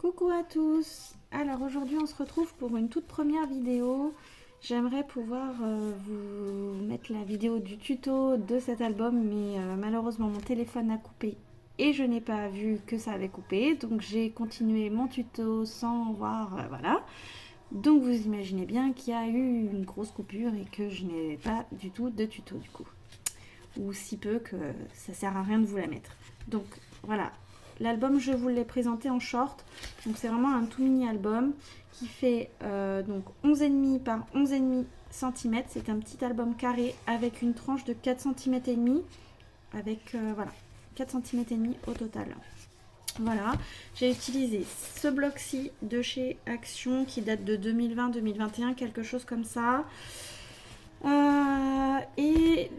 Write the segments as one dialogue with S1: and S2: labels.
S1: Coucou à tous. Alors aujourd'hui on se retrouve pour une toute première vidéo. J'aimerais pouvoir vous mettre la vidéo du tuto de cet album, mais malheureusement mon téléphone a coupé et je n'ai pas vu que ça avait coupé, donc j'ai continué mon tuto sans voir, voilà. Donc vous imaginez bien qu'il y a eu une grosse coupure et que je n'ai pas du tout de tuto du coup, ou si peu que ça sert à rien de vous la mettre. Donc voilà, l'album je vous l'ai présenté en short, donc c'est vraiment un tout mini album qui fait donc 11,5 par 11,5 cm. C'est un petit album carré avec une tranche de 4 cm et demi, avec voilà 4 cm et demi au total. Voilà, j'ai utilisé ce bloc-ci de chez Action qui date de 2020-2021, quelque chose comme ça. Et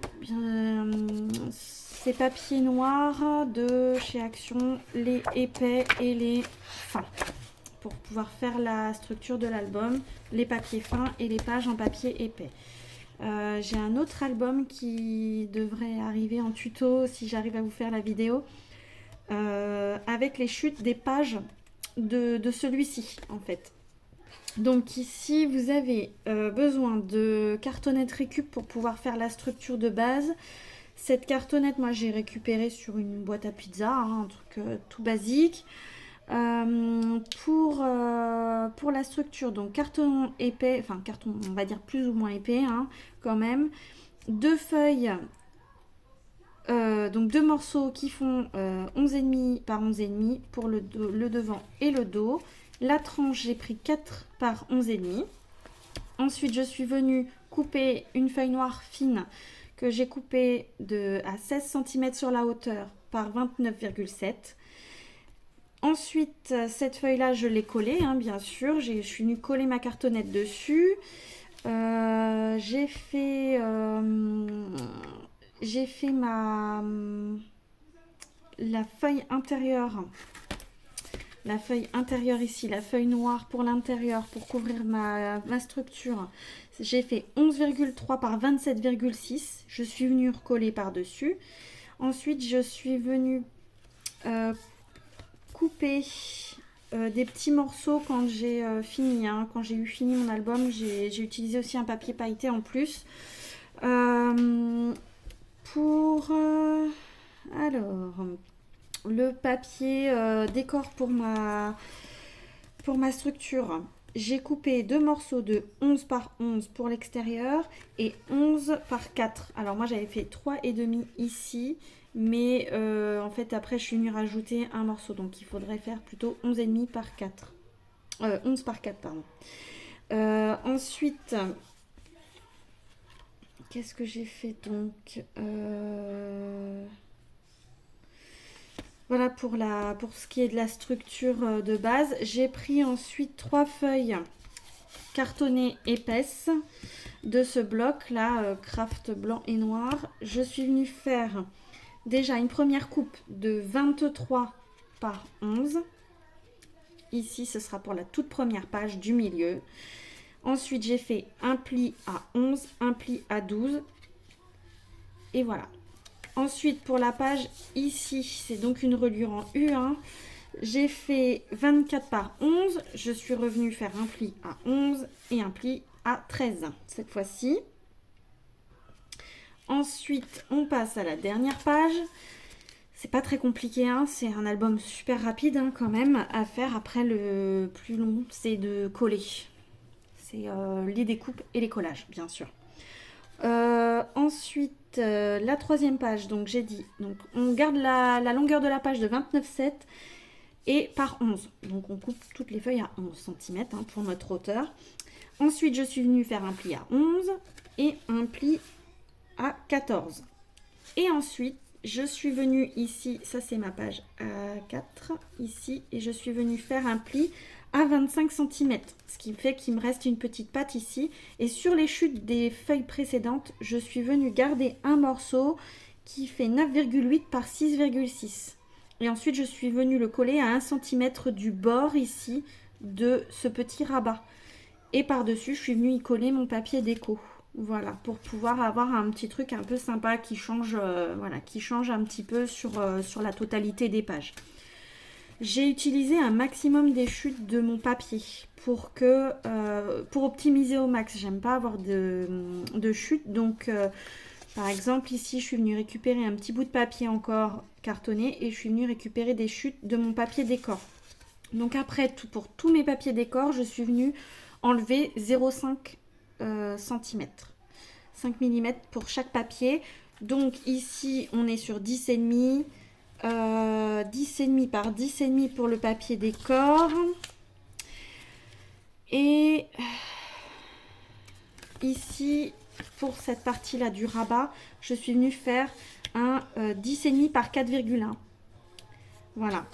S1: ces papiers noirs de chez Action, les épais et les fins, pour pouvoir faire la structure de l'album, les papiers fins et les pages en papier épais. J'ai un autre album qui devrait arriver en tuto si j'arrive à vous faire la vidéo, avec les chutes des pages de celui-ci en fait. Donc ici vous avez besoin de cartonnette récup pour pouvoir faire la structure de base. Cette cartonnette, moi j'ai récupéré sur une boîte à pizza, hein, un truc tout basique. Pour la structure, donc carton épais, enfin carton on va dire plus ou moins épais, hein, quand même. Deux feuilles, donc deux morceaux qui font 11,5 par 11,5 pour le devant et le dos. La tranche, j'ai pris 4 par 11,5. Ensuite, je suis venue couper une feuille noire fine que j'ai coupée à 16 cm sur la hauteur par 29,7. Ensuite, cette feuille-là, je l'ai collée, hein, bien sûr. Je suis venue coller ma cartonnette dessus. J'ai fait la feuille intérieure. La feuille intérieure ici, la feuille noire pour l'intérieur, pour couvrir ma structure. J'ai fait 11,3 par 27,6. Je suis venue recoller par-dessus. Ensuite, je suis venue couper des petits morceaux quand j'ai fini. Hein. Quand j'ai eu fini mon album, j'ai utilisé aussi un papier pailleté en plus. Alors, le papier décor pour ma structure, j'ai coupé deux morceaux de 11 par 11 pour l'extérieur et 11 par 4. Alors moi j'avais fait 3,5 ici, mais en fait après je suis venue rajouter un morceau, donc il faudrait faire plutôt 11,5 par 4. 11 par 4, pardon. Ensuite, qu'est-ce que j'ai fait donc Voilà pour ce qui est de la structure de base. J'ai pris ensuite 3 feuilles cartonnées épaisses de ce bloc là, craft blanc et noir. Je suis venue faire déjà une première coupe de 23 par 11. Ici, ce sera pour la toute première page du milieu. Ensuite, j'ai fait un pli à 11, un pli à 12. Et voilà. Ensuite, pour la page ici, c'est donc une reliure en U1. J'ai fait 24 par 11. Je suis revenue faire un pli à 11 et un pli à 13 cette fois-ci. Ensuite, on passe à la dernière page. C'est pas très compliqué, hein. C'est un album super rapide hein, quand même à faire. Après, le plus long, c'est de coller. C'est les découpes et les collages, bien sûr. Ensuite, la troisième page, donc j'ai dit, donc on garde la longueur de la page de 29,7 et par 11. Donc on coupe toutes les feuilles à 11 cm hein, pour notre hauteur. Ensuite, je suis venue faire un pli à 11 et un pli à 14. Et ensuite, je suis venue ici, ça c'est ma page A4, ici, et je suis venue faire un pli à 25 cm, ce qui fait qu'il me reste une petite patte ici. Et sur les chutes des feuilles précédentes, je suis venue garder un morceau qui fait 9,8 par 6,6. Et ensuite, je suis venue le coller à 1 cm du bord ici de ce petit rabat. Et par-dessus, je suis venue y coller mon papier déco. Voilà, pour pouvoir avoir un petit truc un peu sympa qui change, voilà, qui change un petit peu sur la totalité des pages. J'ai utilisé un maximum des chutes de mon papier pour optimiser au max. J'aime pas avoir de chutes, donc par exemple ici je suis venue récupérer un petit bout de papier encore cartonné et je suis venue récupérer des chutes de mon papier décor. Donc après, pour tous mes papiers décor, je suis venue enlever 0,5 cm. 5 mm pour chaque papier. Donc ici, on est sur 10,5. 10,5 par 10,5 pour le papier décor. Et ici, pour cette partie-là du rabat, je suis venue faire un 10,5 par 4,1. Voilà.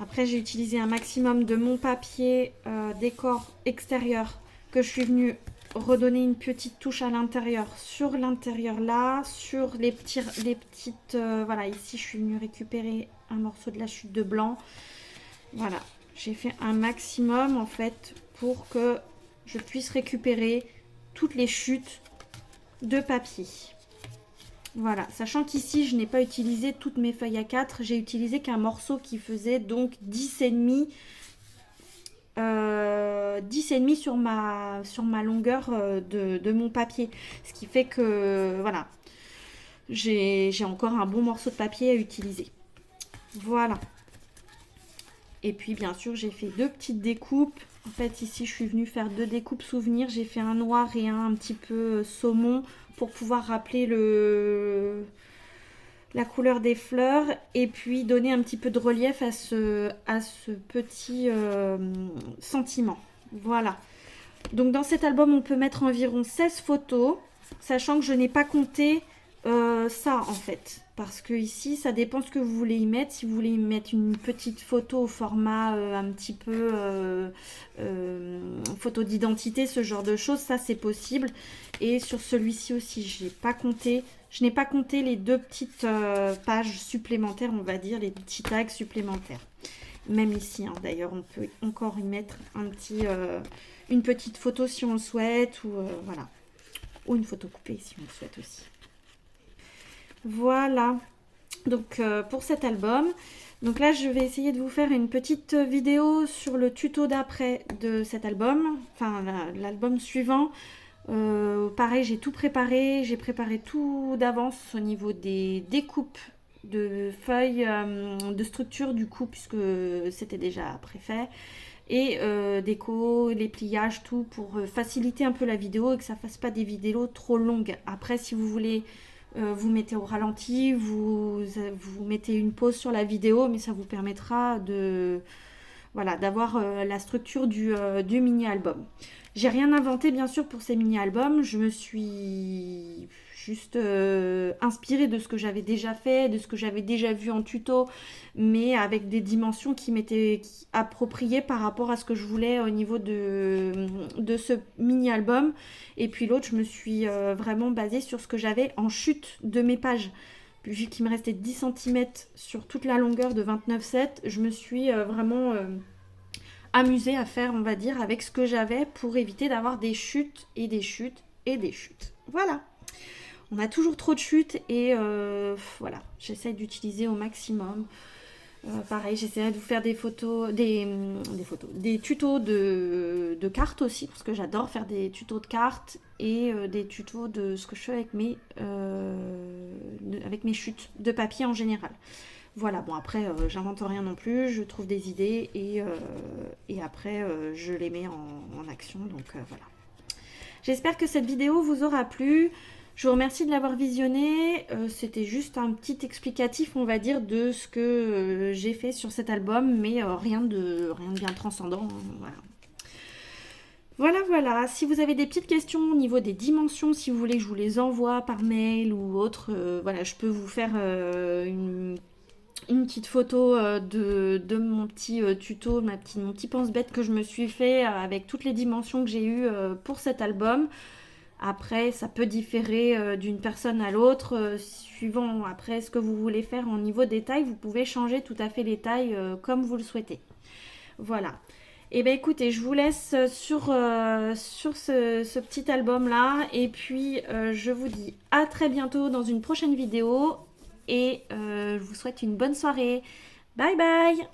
S1: Après, j'ai utilisé un maximum de mon papier décor extérieur que je suis venue redonner une petite touche à l'intérieur, sur l'intérieur là, sur les petites... voilà, ici, je suis venue récupérer un morceau de la chute de blanc. Voilà, j'ai fait un maximum en fait pour que je puisse récupérer toutes les chutes de papier. Voilà, sachant qu'ici, je n'ai pas utilisé toutes mes feuilles A4. J'ai utilisé qu'un morceau qui faisait donc 10,5 sur ma longueur de mon papier. Ce qui fait que, voilà, j'ai encore un bon morceau de papier à utiliser. Voilà. Et puis, bien sûr, j'ai fait 2 petites découpes. En fait, ici, je suis venue faire 2 découpes souvenirs. J'ai fait un noir et un petit peu saumon pour pouvoir rappeler la couleur des fleurs et puis donner un petit peu de relief à ce petit sentiment. Voilà. Donc dans cet album, on peut mettre environ 16 photos, sachant que je n'ai pas compté ça en fait. Parce que ici, ça dépend ce que vous voulez y mettre. Si vous voulez y mettre une petite photo au format un petit peu photo d'identité, ce genre de choses, ça c'est possible. Et sur celui-ci aussi, je n'ai pas compté les 2 petites pages supplémentaires, on va dire, les petits tags supplémentaires. Même ici, hein, d'ailleurs, on peut encore y mettre une petite photo si on le souhaite, ou voilà, ou une photo coupée si on le souhaite aussi. Voilà, donc pour cet album. Donc là, je vais essayer de vous faire une petite vidéo sur le tuto d'après de cet album, enfin l'album suivant. Pareil, j'ai tout préparé, j'ai préparé tout d'avance au niveau des découpes de feuilles, de structure du coup, puisque c'était déjà préfait. Et déco, les pliages, tout pour faciliter un peu la vidéo et que ça fasse pas des vidéos trop longues. Après, si vous voulez... vous mettez au ralenti, vous mettez une pause sur la vidéo, mais ça vous permettra d'avoir la structure du mini-album. J'ai rien inventé bien sûr pour ces mini-albums, je me suis juste inspirée de ce que j'avais déjà fait, de ce que j'avais déjà vu en tuto, mais avec des dimensions qui m'étaient appropriées par rapport à ce que je voulais au niveau de ce mini-album. Et puis l'autre, je me suis vraiment basée sur ce que j'avais en chute de mes pages. Vu qu'il me restait 10 cm sur toute la longueur de 29,7, je me suis vraiment amusée à faire, on va dire, avec ce que j'avais pour éviter d'avoir des chutes et des chutes et des chutes. Voilà. On a toujours trop de chutes et voilà, j'essaie d'utiliser au maximum. Pareil, j'essaierai de vous faire des tutos de cartes aussi, parce que j'adore faire des tutos de cartes et des tutos de ce que je fais avec mes chutes de papier en général. Voilà, bon après, j'invente rien non plus, je trouve des idées et après, je les mets en action, donc voilà. J'espère que cette vidéo vous aura plu. Je vous remercie de l'avoir visionné. C'était juste un petit explicatif, on va dire, de ce que j'ai fait sur cet album, mais rien de bien transcendant. Hein, voilà. Voilà. Si vous avez des petites questions au niveau des dimensions, si vous voulez que je vous les envoie par mail ou autre, voilà, je peux vous faire une petite photo de mon petit tuto, mon petit pense-bête que je me suis fait avec toutes les dimensions que j'ai eues pour cet album. Après, ça peut différer d'une personne à l'autre, suivant après ce que vous voulez faire en niveau des tailles. Vous pouvez changer tout à fait les tailles comme vous le souhaitez. Voilà. Et bien écoutez, je vous laisse sur ce petit album-là. Et puis, je vous dis à très bientôt dans une prochaine vidéo. Et je vous souhaite une bonne soirée. Bye bye!